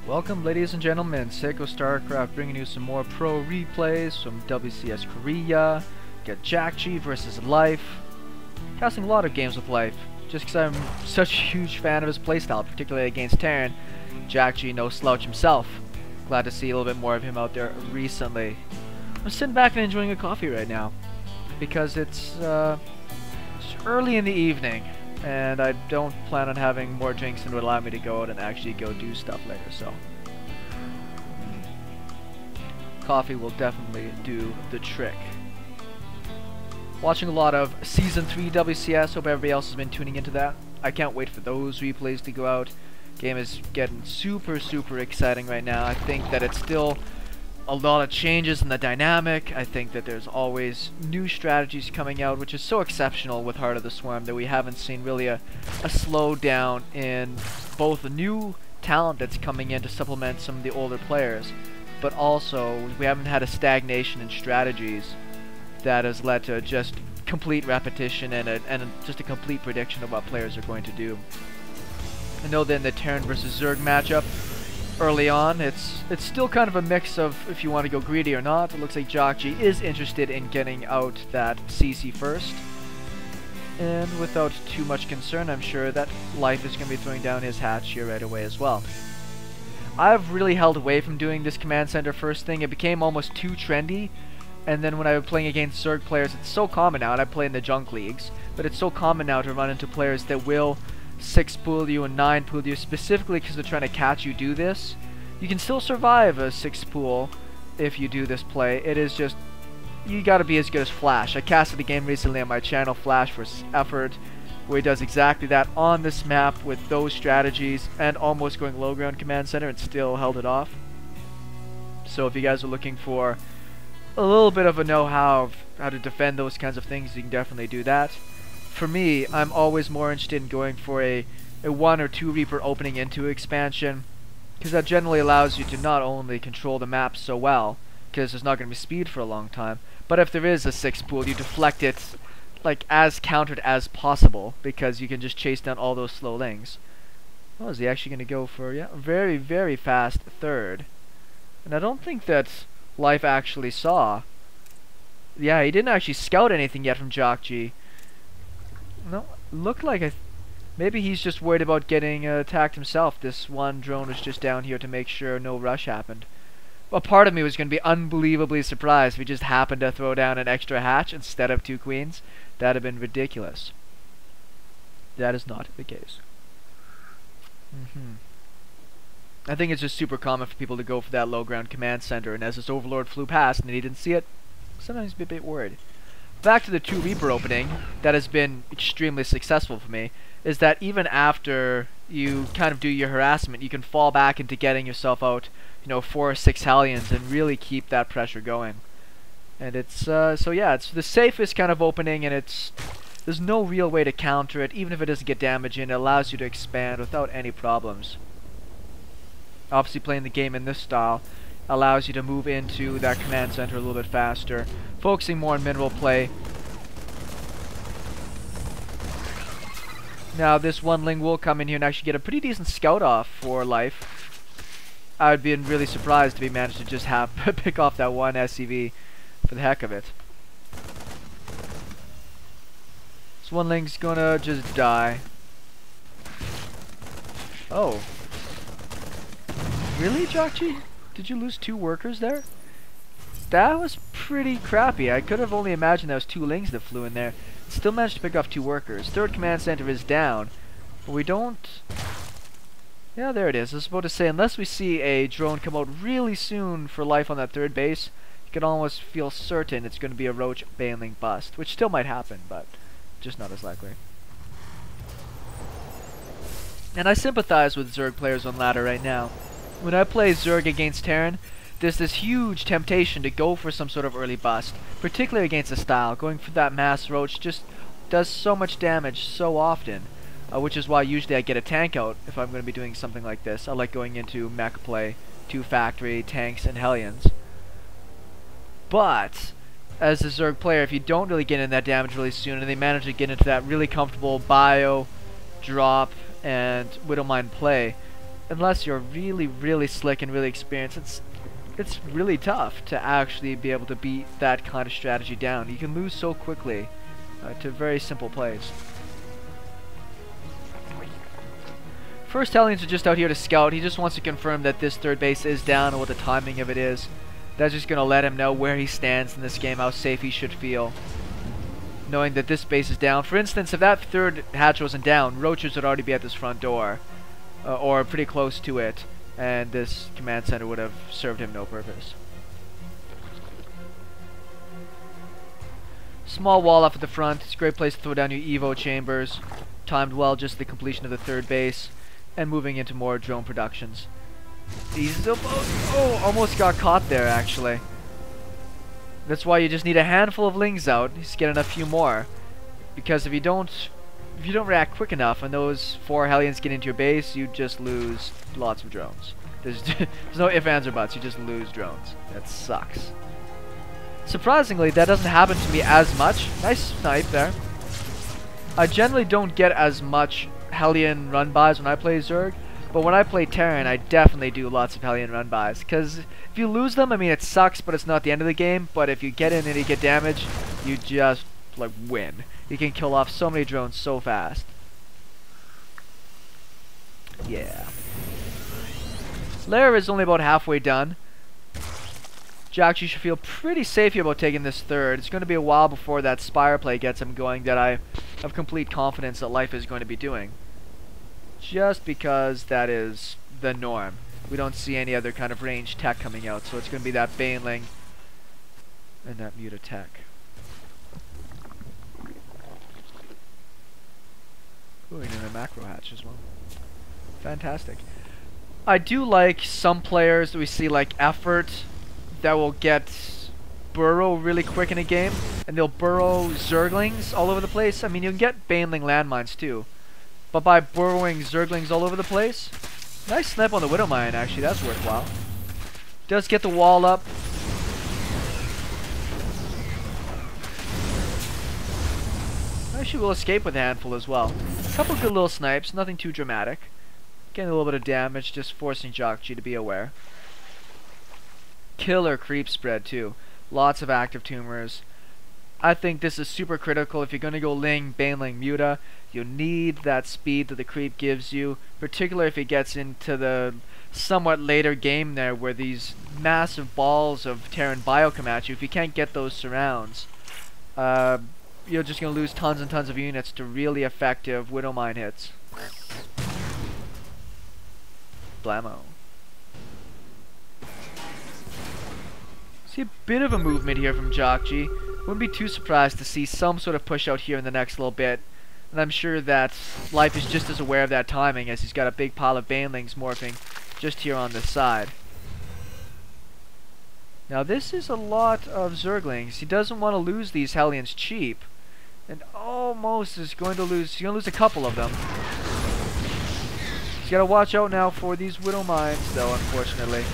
Welcome, ladies and gentlemen. SeKo Starcraft bringing you some more pro replays from WCS Korea. Got Jjakji versus Life. Casting a lot of games with Life, just because I'm such a huge fan of his playstyle, particularly against Terran. Jjakji, no slouch himself. Glad to see a little bit more of him out there recently. I'm sitting back and enjoying a coffee right now, because it's early in the evening. And I don't plan on having more drinks than would allow me to go out and actually go do stuff later, so coffee will definitely do the trick. Watching a lot of Season 3 WCS, hope everybody else has been tuning into that. I can't wait for those replays to go out. Game is getting super exciting right now. I think that it's still a lot of changes in the dynamic. I think that there's always new strategies coming out, which is so exceptional with Heart of the Swarm that we haven't seen really a slowdown in both the new talent that's coming in to supplement some of the older players, but also we haven't had a stagnation in strategies that has led to just complete repetition and just a complete prediction of what players are going to do. I know that in the Terran versus Zerg matchup early on, it's still kind of a mix of if you want to go greedy or not. It looks like Jjakji is interested in getting out that CC first, and without too much concern, I'm sure that Life is going to be throwing down his hatch here right away as well. I've really held away from doing this command center first thing. It became almost too trendy, and then when I was playing against Zerg players, it's so common now, and I play in the junk leagues, but it's so common now to run into players that will 6-pool you and 9-pool you, specifically because they're trying to catch you do this. You can still survive a 6-pool if you do this play. It is just, you gotta be as good as Flash. I casted a game recently on my channel, Flash vs Effort, where he does exactly that on this map with those strategies and almost going low ground command center and still held it off. So if you guys are looking for a little bit of a know-how of how to defend those kinds of things, you can definitely do that. For me, I'm always more interested in going for a 1 or 2 Reaper opening into expansion, because that generally allows you to not only control the map so well, because there's not going to be speed for a long time, but if there is a 6-pool, you deflect it like as countered as possible, because you can just chase down all those slow lings. Oh, is he actually going to go for, yeah, very fast third? And I don't think that Life actually saw. Yeah, he didn't actually scout anything yet from Jjakji. No, looked like maybe he's just worried about getting attacked himself. This one drone was just down here to make sure no rush happened. A part of me was going to be unbelievably surprised if he just happened to throw down an extra hatch instead of 2 queens. That'd have been ridiculous. That is not the case. I think it's just super common for people to go for that low ground command center, and as this Overlord flew past and he didn't see it, sometimes be a bit worried. Back to the 2 Reaper opening that has been extremely successful for me, is that even after you kind of do your harassment, you can fall back into getting yourself out, 4 or 6 Hellions and really keep that pressure going. And it's, so yeah, it's the safest kind of opening, and there's no real way to counter it. Even if it doesn't get damage in, it allows you to expand without any problems. Obviously playing the game in this style allows you to move into that command center a little bit faster, focusing more on mineral play. Now this one Ling will come in here and actually get a pretty decent scout off for Life. I would be really surprised if he managed to just pick off that one SCV for the heck of it. This one Ling's gonna just die. Oh. Really, Jjakji? Did you lose 2 workers there? That was pretty crappy. I could have only imagined that was 2 Lings that flew in there. Still managed to pick off 2 workers. 3rd command center is down. But we don't... Yeah, there it is. I was about to say, unless we see a drone come out really soon for Life on that 3rd base, you can almost feel certain it's going to be a roach baneling bust, which still might happen, but just not as likely. And I sympathize with Zerg players on ladder right now. When I play Zerg against Terran, there's this huge temptation to go for some sort of early bust, particularly against a style. Going for that mass roach just does so much damage so often, which is why usually I get a tank out if I'm going to be doing something like this. I like going into mech play, 2 factory, tanks, and Hellions. But as a Zerg player, if you don't really get in that damage really soon, and they manage to get into that really comfortable bio, drop, and Widowmine play, unless you're really, really slick and really experienced, it's really tough to actually be able to beat that kind of strategy down. You can lose so quickly to very simple plays. First Hellions are just out here to scout. He just wants to confirm that this third base is down and what the timing of it is. That's just going to let him know where he stands in this game, how safe he should feel, knowing that this base is down. For instance, if that third hatch wasn't down, roaches would already be at this front door, or pretty close to it, and this command center would have served him no purpose. Small wall off at the front. It's a great place to throw down your Evo chambers. Timed well, just the completion of the third base, and moving into more drone productions. He's almost got caught there, actually. That's why you just need a handful of lings out. He's getting a few more, because if you don't react quick enough and those 4 Hellions get into your base, you just lose lots of drones. There's no ifs, ands, or buts. You just lose drones. That sucks. Surprisingly, that doesn't happen to me as much. Nice snipe there. I generally don't get as much Hellion run-bys when I play Zerg, but when I play Terran, I definitely do lots of Hellion run-bys. Because if you lose them, I mean, it sucks, but it's not the end of the game. But if you get in and you get damage, you just, like, win. You can kill off so many drones so fast. Yeah. Lair is only about halfway done. Jjakji should feel pretty safe here about taking this third. It's going to be a while before that Spire play gets him going that I have complete confidence that Life is going to be doing. Just because that is the norm. We don't see any other kind of ranged tech coming out, so it's going to be that baneling and that muta tech. Ooh, and a macro hatch as well. Fantastic. I do like some players that we see like Effort that will get burrow really quick in a game, and they'll burrow Zerglings all over the place. I mean, you can get baneling landmines too, but by burrowing Zerglings all over the place, nice snipe on the Widow Mine actually, that's worthwhile. Does get the wall up. Actually will escape with a handful as well. A couple good little snipes, nothing too dramatic. Getting a little bit of damage, just forcing Jjakji to be aware. Killer creep spread too. Lots of active tumors. I think this is super critical if you're going to go ling, baneling, muta. You need that speed that the creep gives you, particularly if it gets into the somewhat later game there where these massive balls of Terran bio come at you. If you can't get those surrounds, you're just going to lose tons and tons of units to really effective Widow Mine hits. Blammo. See a bit of a movement here from Jjakji. Wouldn't be too surprised to see some sort of push out here in the next little bit. And I'm sure that Life is just as aware of that timing as he's got a big pile of banelings morphing just here on this side. Now this is a lot of Zerglings. He doesn't want to lose these Hellions cheap. And almost is going to lose, he's going to lose a couple of them. He's got to watch out now for these Widow Mines though, unfortunately.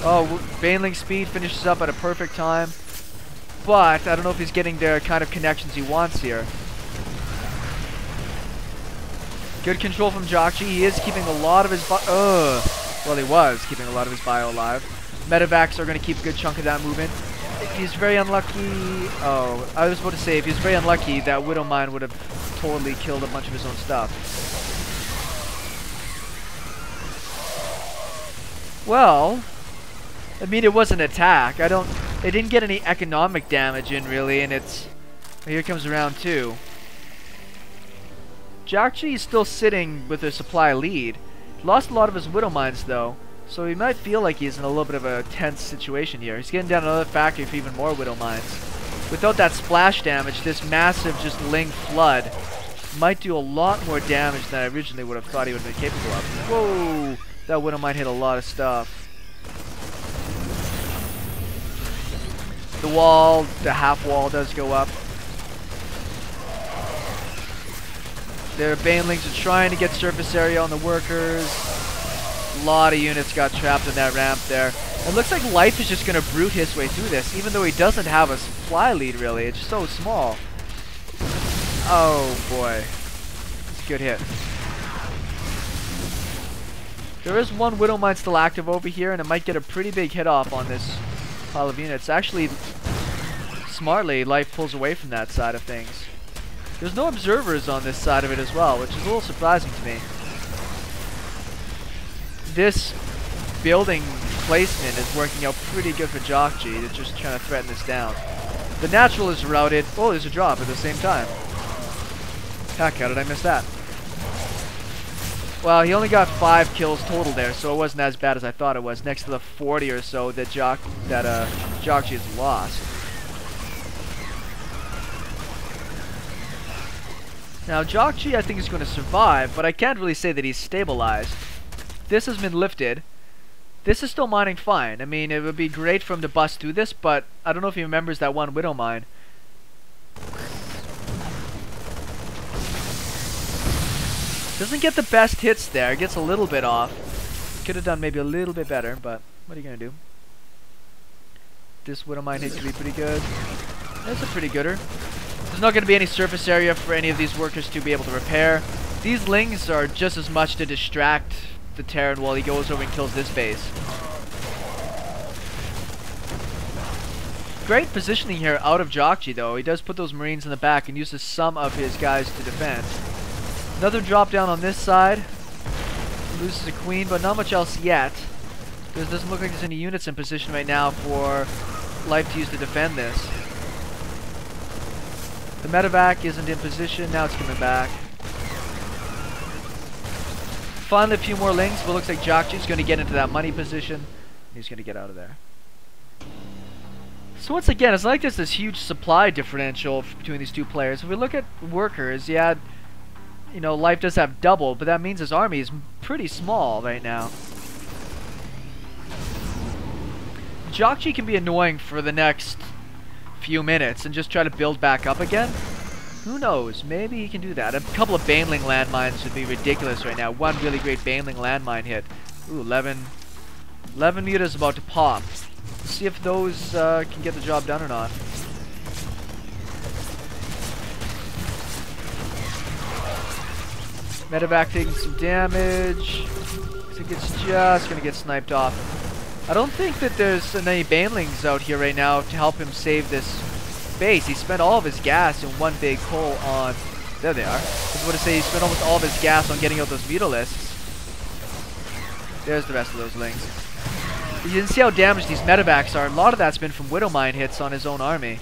Oh, baneling speed finishes up at a perfect time. But I don't know if he's getting the kind of connections he wants here. Good control from Jjakji. He is keeping a lot of his well, he was keeping a lot of his bio alive. Medevacs are going to keep a good chunk of that movement. If he's very unlucky... Oh, I was about to say, if he's very unlucky, that Widow Mine would have totally killed a bunch of his own stuff. Well... I mean, it was an attack. It didn't get any economic damage in, really, and it's... Here comes round 2. Jjakji is still sitting with a supply lead. He lost a lot of his Widow Mines, though, so he might feel like he's in a little bit of a tense situation here. He's getting down another factory for even more Widow Mines. Without that splash damage, this massive just ling flood might do a lot more damage than I originally would have thought he would have been capable of. Whoa! That Widow Mine hit a lot of stuff. The wall, the half wall does go up. Their banelings are trying to get surface area on the workers. A lot of units got trapped in that ramp there. It looks like Life is just going to brute his way through this, even though he doesn't have a supply lead really. It's so small. Oh boy. Good hit. There is one Widow Mine still active over here, and it might get a pretty big hit off on this pile of units. Actually, smartly, Life pulls away from that side of things. There's no observers on this side of it as well, which is a little surprising to me. This building placement is working out pretty good for Jjakji. They're just trying to threaten this down. The natural is routed. Oh, there's a drop at the same time. Heck, how did I miss that? Well, he only got 5 kills total there, so it wasn't as bad as I thought it was, next to the 40 or so that Jjakji has lost. Now, Jjakji I think is going to survive, but I can't really say that he's stabilized. This has been lifted. This is still mining fine. I mean, it would be great for him to bust through this, but I don't know if he remembers that one Widow Mine. Doesn't get the best hits there. Gets a little bit off. Could have done maybe a little bit better, but what are you going to do? This Widow Mine hit could be pretty good. That's a pretty gooder. There's not going to be any surface area for any of these workers to be able to repair. These lings are just as much to distract the Terran while he goes over and kills this base. Great positioning here out of Jjakji though. He does put those Marines in the back and uses some of his guys to defend. Another drop down on this side. Loses a queen, but not much else yet. There doesn't look like there's any units in position right now for Life to use to defend this. The medevac isn't in position. Now it's coming back. Finally, a few more lings, but it looks like Jjakji's going to get into that money position. He's going to get out of there. So once again, it's like there's this huge supply differential between these two players. If we look at workers, yeah, you know, Life does have double, but that means his army is pretty small right now. Jjakji can be annoying for the next few minutes and just try to build back up again. Who knows? Maybe he can do that. A couple of baneling landmines would be ridiculous right now. One really great baneling landmine hit. Ooh, 11 meters about to pop. Let's see if those can get the job done or not. Medevac taking some damage. I think it's just going to get sniped off. I don't think that there's any banelings out here right now to help him save this base. He spent all of his gas in one big pull on... There they are. I was going to say he spent almost all of his gas on getting out those Mutalisks. There's the rest of those lings. You can see how damaged these medevacs are. A lot of that's been from Widow Mine hits on his own army.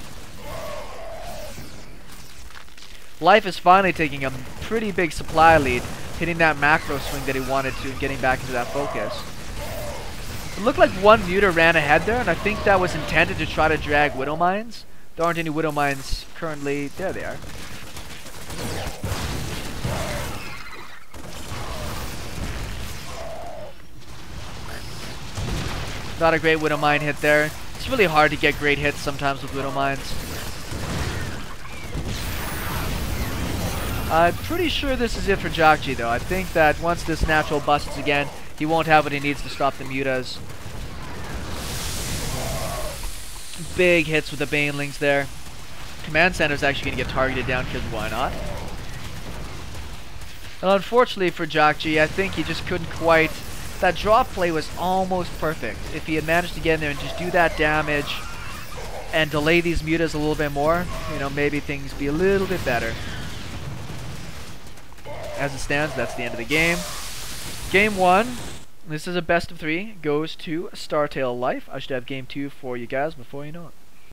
Life is finally taking a pretty big supply lead, hitting that macro swing that he wanted to and getting back into that focus. It looked like one Muta ran ahead there, and I think that was intended to try to drag Widow Mines. There aren't any Widow Mines currently. There they are. Not a great Widow Mine hit there. It's really hard to get great hits sometimes with Widow Mines. I'm pretty sure this is it for Jjakji though. I think that once this natural busts again, he won't have what he needs to stop the mutas. Big hits with the banelings there. Command center is actually going to get targeted down because why not? And unfortunately for Jjakji, I think he just couldn't quite... That drop play was almost perfect. If he had managed to get in there and just do that damage and delay these mutas a little bit more, you know, maybe things be a little bit better. As it stands, that's the end of the game. Game 1, this is a best of 3, goes to Startale Life. I should have game 2 for you guys before you know it.